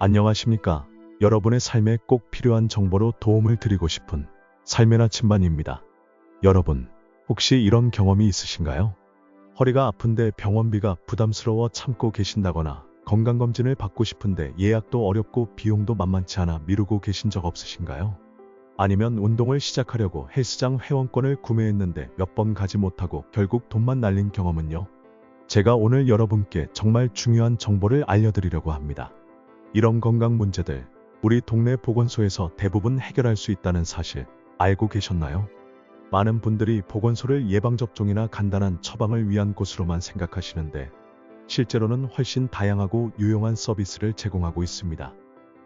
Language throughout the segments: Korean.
안녕하십니까. 여러분의 삶에 꼭 필요한 정보로 도움을 드리고 싶은 삶의 나침반입니다. 여러분, 혹시 이런 경험이 있으신가요? 허리가 아픈데 병원비가 부담스러워 참고 계신다거나 건강검진을 받고 싶은데 예약도 어렵고 비용도 만만치 않아 미루고 계신 적 없으신가요? 아니면 운동을 시작하려고 헬스장 회원권을 구매했는데 몇 번 가지 못하고 결국 돈만 날린 경험은요? 제가 오늘 여러분께 정말 중요한 정보를 알려드리려고 합니다. 이런 건강 문제들, 우리 동네 보건소에서 대부분 해결할 수 있다는 사실 알고 계셨나요? 많은 분들이 보건소를 예방접종이나 간단한 처방을 위한 곳으로만 생각하시는데 실제로는 훨씬 다양하고 유용한 서비스를 제공하고 있습니다.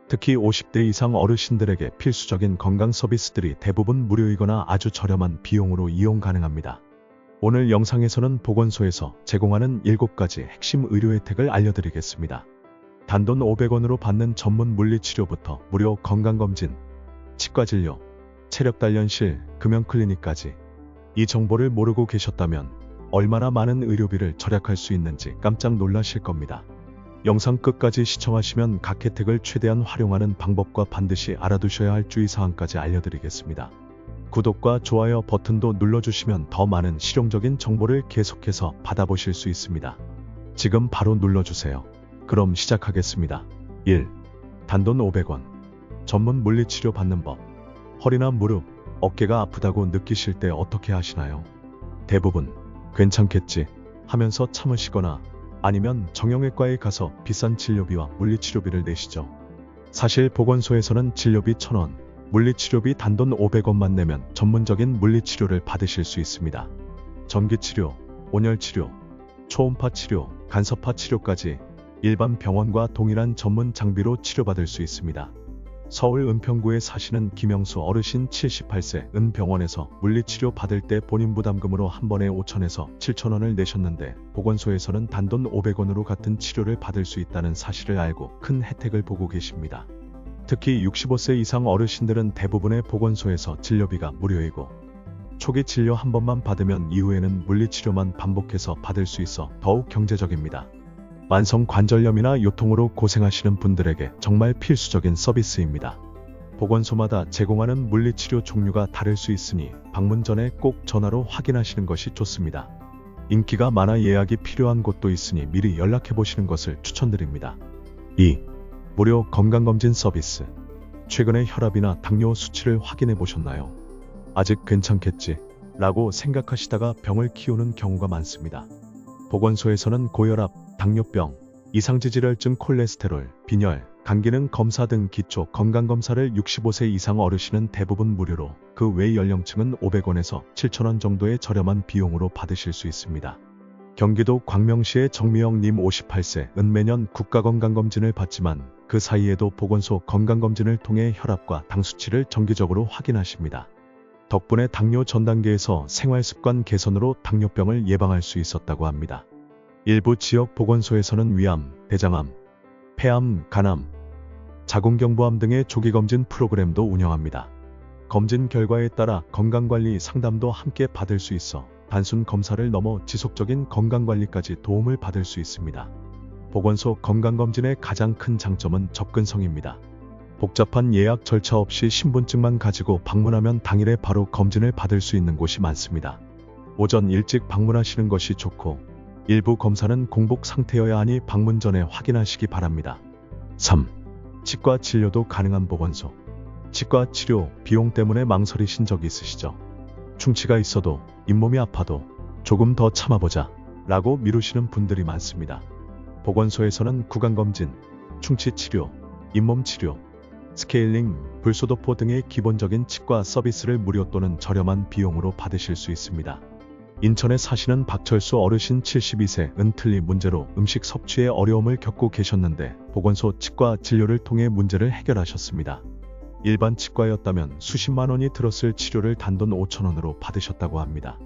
특히 50대 이상 어르신들에게 필수적인 건강 서비스들이 대부분 무료이거나 아주 저렴한 비용으로 이용 가능합니다. 오늘 영상에서는 보건소에서 제공하는 7가지 핵심 의료 혜택을 알려드리겠습니다. 단돈 500원으로 받는 전문 물리치료부터 무료 건강검진, 치과진료, 체력단련실, 금연클리닉까지 이 정보를 모르고 계셨다면 얼마나 많은 의료비를 절약할 수 있는지 깜짝 놀라실 겁니다. 영상 끝까지 시청하시면 각 혜택을 최대한 활용하는 방법과 반드시 알아두셔야 할 주의사항까지 알려드리겠습니다. 구독과 좋아요 버튼도 눌러주시면 더 많은 실용적인 정보를 계속해서 받아보실 수 있습니다. 지금 바로 눌러주세요. 그럼 시작하겠습니다. 1. 단돈 500원. 전문 물리치료 받는 법. 허리나 무릎, 어깨가 아프다고 느끼실 때 어떻게 하시나요? 대부분 괜찮겠지 하면서 참으시거나 아니면 정형외과에 가서 비싼 진료비와 물리치료비를 내시죠. 사실 보건소에서는 진료비 1,000원, 물리치료비 단돈 500원만 내면 전문적인 물리치료를 받으실 수 있습니다. 전기치료, 온열치료, 초음파 치료, 간섭파 치료까지 일반 병원과 동일한 전문 장비로 치료받을 수 있습니다. 서울 은평구에 사시는 김영수 어르신 78세 은병원에서 물리치료 받을 때 본인 부담금으로 한 번에 5,000에서 7,000원을 내셨는데 보건소에서는 단돈 500원으로 같은 치료를 받을 수 있다는 사실을 알고 큰 혜택을 보고 계십니다. 특히 65세 이상 어르신들은 대부분의 보건소에서 진료비가 무료이고 초기 진료 한 번만 받으면 이후에는 물리치료만 반복해서 받을 수 있어 더욱 경제적입니다. 만성 관절염이나 요통으로 고생하시는 분들에게 정말 필수적인 서비스입니다. 보건소마다 제공하는 물리치료 종류가 다를 수 있으니 방문 전에 꼭 전화로 확인하시는 것이 좋습니다. 인기가 많아 예약이 필요한 곳도 있으니 미리 연락해 보시는 것을 추천드립니다. 2. 무료 건강검진 서비스. 최근에 혈압이나 당뇨 수치를 확인해 보셨나요? 아직 괜찮겠지 라고 생각하시다가 병을 키우는 경우가 많습니다. 보건소에서는 고혈압, 당뇨병, 이상지질혈증, 콜레스테롤, 빈혈, 간기능 검사 등 기초 건강검사를 65세 이상 어르신은 대부분 무료로, 그 외 연령층은 500원에서 7,000원 정도의 저렴한 비용으로 받으실 수 있습니다. 경기도 광명시의 정미영님 58세 은 매년 국가건강검진을 받지만 그 사이에도 보건소 건강검진을 통해 혈압과 당 수치를 정기적으로 확인하십니다. 덕분에 당뇨 전 단계에서 생활습관 개선으로 당뇨병을 예방할 수 있었다고 합니다. 일부 지역 보건소에서는 위암, 대장암, 폐암, 간암, 자궁경부암 등의 조기검진 프로그램도 운영합니다. 검진 결과에 따라 건강관리 상담도 함께 받을 수 있어 단순 검사를 넘어 지속적인 건강관리까지 도움을 받을 수 있습니다. 보건소 건강검진의 가장 큰 장점은 접근성입니다. 복잡한 예약 절차 없이 신분증만 가지고 방문하면 당일에 바로 검진을 받을 수 있는 곳이 많습니다. 오전 일찍 방문하시는 것이 좋고 일부 검사는 공복 상태여야 하니 방문 전에 확인하시기 바랍니다. 3. 치과 진료도 가능한 보건소. 치과 치료 비용 때문에 망설이신 적 있으시죠? 충치가 있어도 잇몸이 아파도 조금 더 참아보자 라고 미루시는 분들이 많습니다. 보건소에서는 구강검진, 충치치료, 잇몸치료, 스케일링, 불소도포 등의 기본적인 치과 서비스를 무료 또는 저렴한 비용으로 받으실 수 있습니다. 인천에 사시는 박철수 어르신 72세 은틀니 문제로 음식 섭취에 어려움을 겪고 계셨는데 보건소 치과 진료를 통해 문제를 해결하셨습니다. 일반 치과였다면 수십만 원이 들었을 치료를 단돈 5,000원으로 받으셨다고 합니다.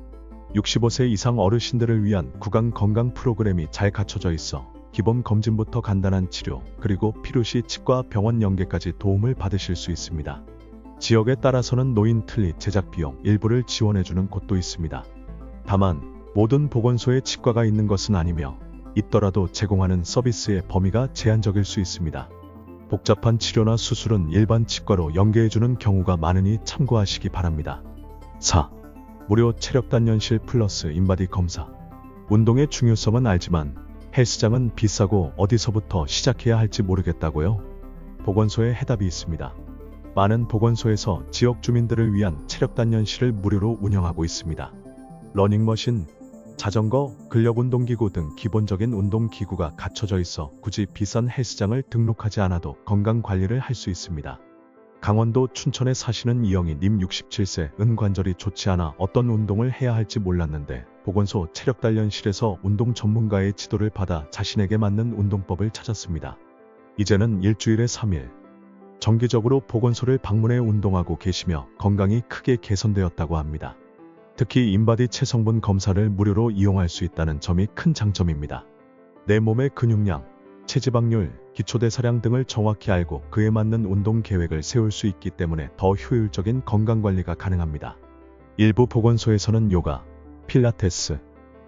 65세 이상 어르신들을 위한 구강 건강 프로그램이 잘 갖춰져 있어 기본 검진부터 간단한 치료, 그리고 필요시 치과 병원 연계까지 도움을 받으실 수 있습니다. 지역에 따라서는 노인 틀니 제작 비용 일부를 지원해주는 곳도 있습니다. 다만 모든 보건소에 치과가 있는 것은 아니며 있더라도 제공하는 서비스의 범위가 제한적일 수 있습니다. 복잡한 치료나 수술은 일반 치과로 연계해주는 경우가 많으니 참고하시기 바랍니다. 4. 무료 체력단련실 플러스 인바디 검사. 운동의 중요성은 알지만 헬스장은 비싸고 어디서부터 시작해야 할지 모르겠다고요? 보건소에 해답이 있습니다. 많은 보건소에서 지역 주민들을 위한 체력단련실을 무료로 운영하고 있습니다. 러닝머신, 자전거, 근력운동기구 등 기본적인 운동기구가 갖춰져 있어 굳이 비싼 헬스장을 등록하지 않아도 건강관리를 할 수 있습니다. 강원도 춘천에 사시는 이영희 님 67세 은관절이 좋지 않아 어떤 운동을 해야 할지 몰랐는데 보건소 체력단련실에서 운동 전문가의 지도를 받아 자신에게 맞는 운동법을 찾았습니다. 이제는 일주일에 3일 정기적으로 보건소를 방문해 운동하고 계시며 건강이 크게 개선되었다고 합니다. 특히 인바디 체성분 검사를 무료로 이용할 수 있다는 점이 큰 장점입니다. 내 몸의 근육량, 체지방률, 기초대사량 등을 정확히 알고 그에 맞는 운동 계획을 세울 수 있기 때문에 더 효율적인 건강관리가 가능합니다. 일부 보건소에서는 요가, 필라테스,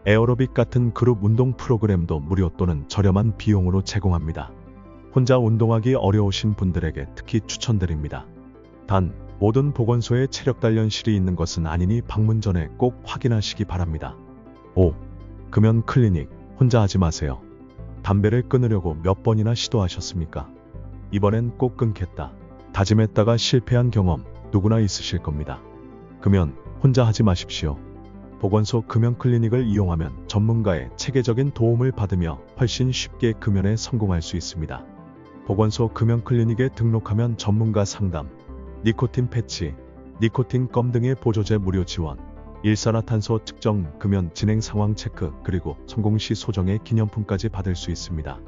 에어로빅 같은 그룹 운동 프로그램도 무료 또는 저렴한 비용으로 제공합니다. 혼자 운동하기 어려우신 분들에게 특히 추천드립니다. 단, 모든 보건소에 체력단련실이 있는 것은 아니니 방문 전에 꼭 확인하시기 바랍니다. 5. 금연 클리닉, 혼자 하지 마세요. 담배를 끊으려고 몇 번이나 시도하셨습니까? 이번엔 꼭 끊겠다 다짐했다가 실패한 경험 누구나 있으실 겁니다. 금연, 혼자 하지 마십시오. 보건소 금연 클리닉을 이용하면 전문가의 체계적인 도움을 받으며 훨씬 쉽게 금연에 성공할 수 있습니다. 보건소 금연 클리닉에 등록하면 전문가 상담, 니코틴 패치, 니코틴 껌 등의 보조제 무료 지원, 일산화탄소 측정, 금연 진행 상황 체크, 그리고 성공 시 소정의 기념품까지 받을 수 있습니다.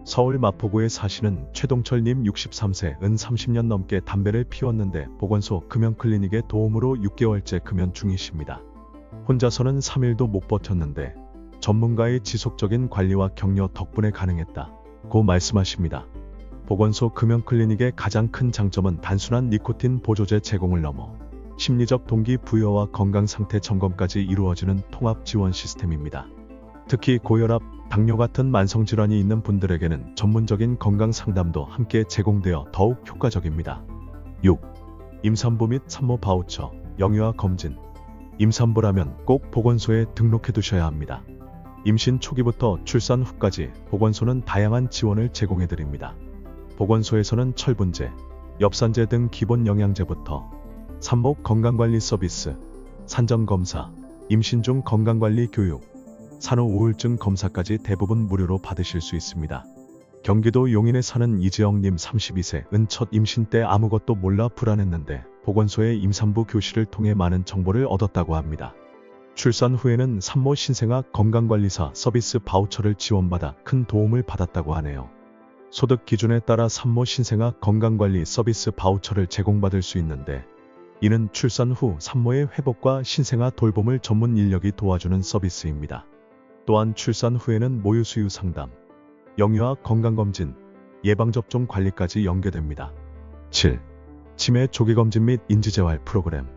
서울 마포구에 사시는 최동철님 63세 은 30년 넘게 담배를 피웠는데 보건소 금연 클리닉의 도움으로 6개월째 금연 중이십니다. 혼자서는 3일도 못 버텼는데 전문가의 지속적인 관리와 격려 덕분에 가능했다고 말씀하십니다. 보건소 금연 클리닉의 가장 큰 장점은 단순한 니코틴 보조제 제공을 넘어 심리적 동기 부여와 건강 상태 점검까지 이루어지는 통합 지원 시스템입니다. 특히 고혈압, 당뇨 같은 만성질환이 있는 분들에게는 전문적인 건강 상담도 함께 제공되어 더욱 효과적입니다. 6. 임산부 및 산모 바우처, 영유아 검진. 임산부라면 꼭 보건소에 등록해 두셔야 합니다. 임신 초기부터 출산 후까지 보건소는 다양한 지원을 제공해 드립니다. 보건소에서는 철분제, 엽산제 등 기본 영양제부터 산모 건강관리 서비스, 산정검사, 임신 중 건강관리 교육, 산후 우울증 검사까지 대부분 무료로 받으실 수 있습니다. 경기도 용인에 사는 이지영님 32세 은 첫 임신 때 아무것도 몰라 불안했는데 보건소의 임산부 교실을 통해 많은 정보를 얻었다고 합니다. 출산 후에는 산모 신생아 건강관리사 서비스 바우처를 지원받아 큰 도움을 받았다고 하네요. 소득 기준에 따라 산모 신생아 건강관리 서비스 바우처를 제공받을 수 있는데 이는 출산 후 산모의 회복과 신생아 돌봄을 전문 인력이 도와주는 서비스입니다. 또한 출산 후에는 모유 수유 상담, 영유아 건강검진, 예방접종 관리까지 연계됩니다. 7. 치매 조기검진 및 인지재활 프로그램.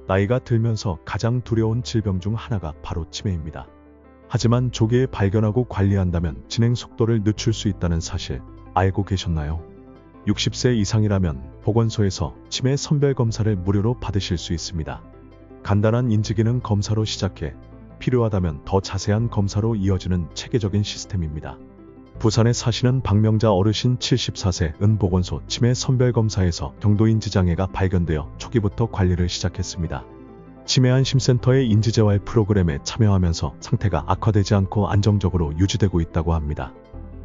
나이가 들면서 가장 두려운 질병 중 하나가 바로 치매입니다. 하지만 조기에 발견하고 관리한다면 진행 속도를 늦출 수 있다는 사실 알고 계셨나요? 60세 이상이라면 보건소에서 치매 선별검사를 무료로 받으실 수 있습니다. 간단한 인지기능 검사로 시작해 필요하다면 더 자세한 검사로 이어지는 체계적인 시스템입니다. 부산에 사시는 박명자 어르신 74세 은 보건소 치매 선별검사에서 경도인지장애가 발견되어 초기부터 관리를 시작했습니다. 치매 안심센터의 인지재활 프로그램에 참여하면서 상태가 악화되지 않고 안정적으로 유지되고 있다고 합니다.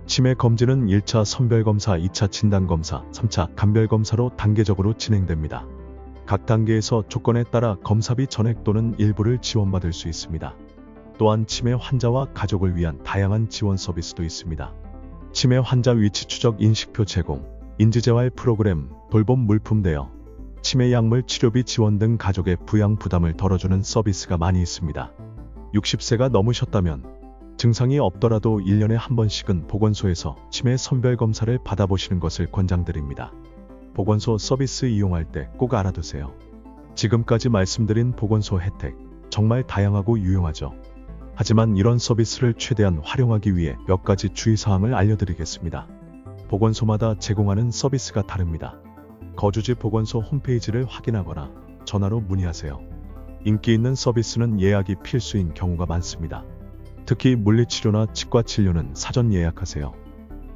치매 검진은 1차 선별검사, 2차 진단검사, 3차 감별검사로 단계적으로 진행됩니다. 각 단계에서 조건에 따라 검사비 전액 또는 일부를 지원받을 수 있습니다. 또한 치매 환자와 가족을 위한 다양한 지원 서비스도 있습니다. 치매 환자 위치 추적 인식표 제공, 인지재활 프로그램, 돌봄 물품 대여, 치매 약물 치료비 지원 등 가족의 부양 부담을 덜어주는 서비스가 많이 있습니다. 60세가 넘으셨다면 증상이 없더라도 1년에 한 번씩은 보건소에서 치매 선별검사를 받아보시는 것을 권장드립니다. 보건소 서비스 이용할 때 꼭 알아두세요. 지금까지 말씀드린 보건소 혜택, 정말 다양하고 유용하죠. 하지만 이런 서비스를 최대한 활용하기 위해 몇 가지 주의사항을 알려드리겠습니다. 보건소마다 제공하는 서비스가 다릅니다. 거주지 보건소 홈페이지를 확인하거나 전화로 문의하세요. 인기 있는 서비스는 예약이 필수인 경우가 많습니다. 특히 물리치료나 치과치료는 사전 예약하세요.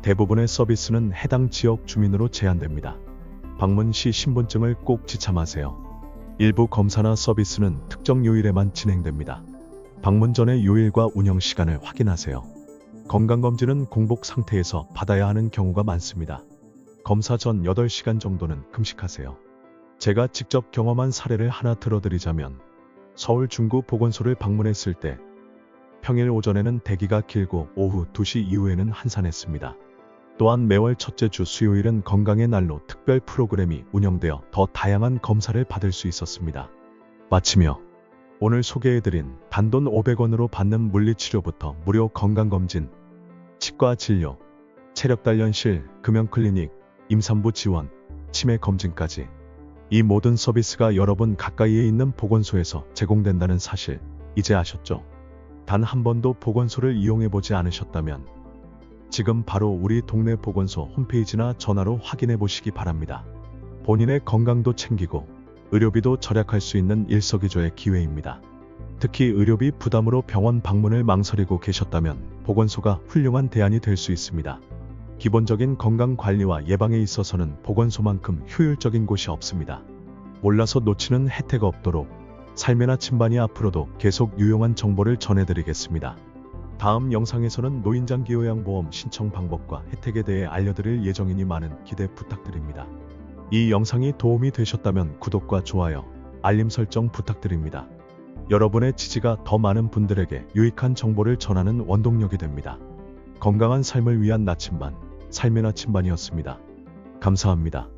대부분의 서비스는 해당 지역 주민으로 제한됩니다. 방문 시 신분증을 꼭 지참하세요. 일부 검사나 서비스는 특정 요일에만 진행됩니다. 방문 전에 요일과 운영 시간을 확인하세요. 건강검진은 공복 상태에서 받아야 하는 경우가 많습니다. 검사 전 8시간 정도는 금식하세요. 제가 직접 경험한 사례를 하나 들어드리자면 서울 중구 보건소를 방문했을 때 평일 오전에는 대기가 길고 오후 2시 이후에는 한산했습니다. 또한 매월 첫째 주 수요일은 건강의 날로 특별 프로그램이 운영되어 더 다양한 검사를 받을 수 있었습니다. 마치며 오늘 소개해드린 단돈 500원으로 받는 물리치료부터 무료 건강검진, 치과 진료, 체력단련실, 금연클리닉, 임산부 지원, 치매 검진까지 이 모든 서비스가 여러분 가까이에 있는 보건소에서 제공된다는 사실 이제 아셨죠? 단 한 번도 보건소를 이용해보지 않으셨다면 지금 바로 우리 동네 보건소 홈페이지나 전화로 확인해 보시기 바랍니다. 본인의 건강도 챙기고 의료비도 절약할 수 있는 일석이조의 기회입니다. 특히 의료비 부담으로 병원 방문을 망설이고 계셨다면 보건소가 훌륭한 대안이 될 수 있습니다. 기본적인 건강관리와 예방에 있어서는 보건소만큼 효율적인 곳이 없습니다. 몰라서 놓치는 혜택 없도록 삶의 나침반이 앞으로도 계속 유용한 정보를 전해드리겠습니다. 다음 영상에서는 노인장기요양보험 신청 방법과 혜택에 대해 알려드릴 예정이니 많은 기대 부탁드립니다. 이 영상이 도움이 되셨다면 구독과 좋아요, 알림 설정 부탁드립니다. 여러분의 지지가 더 많은 분들에게 유익한 정보를 전하는 원동력이 됩니다. 건강한 삶을 위한 나침반, 삶의 나침반이었습니다. 감사합니다.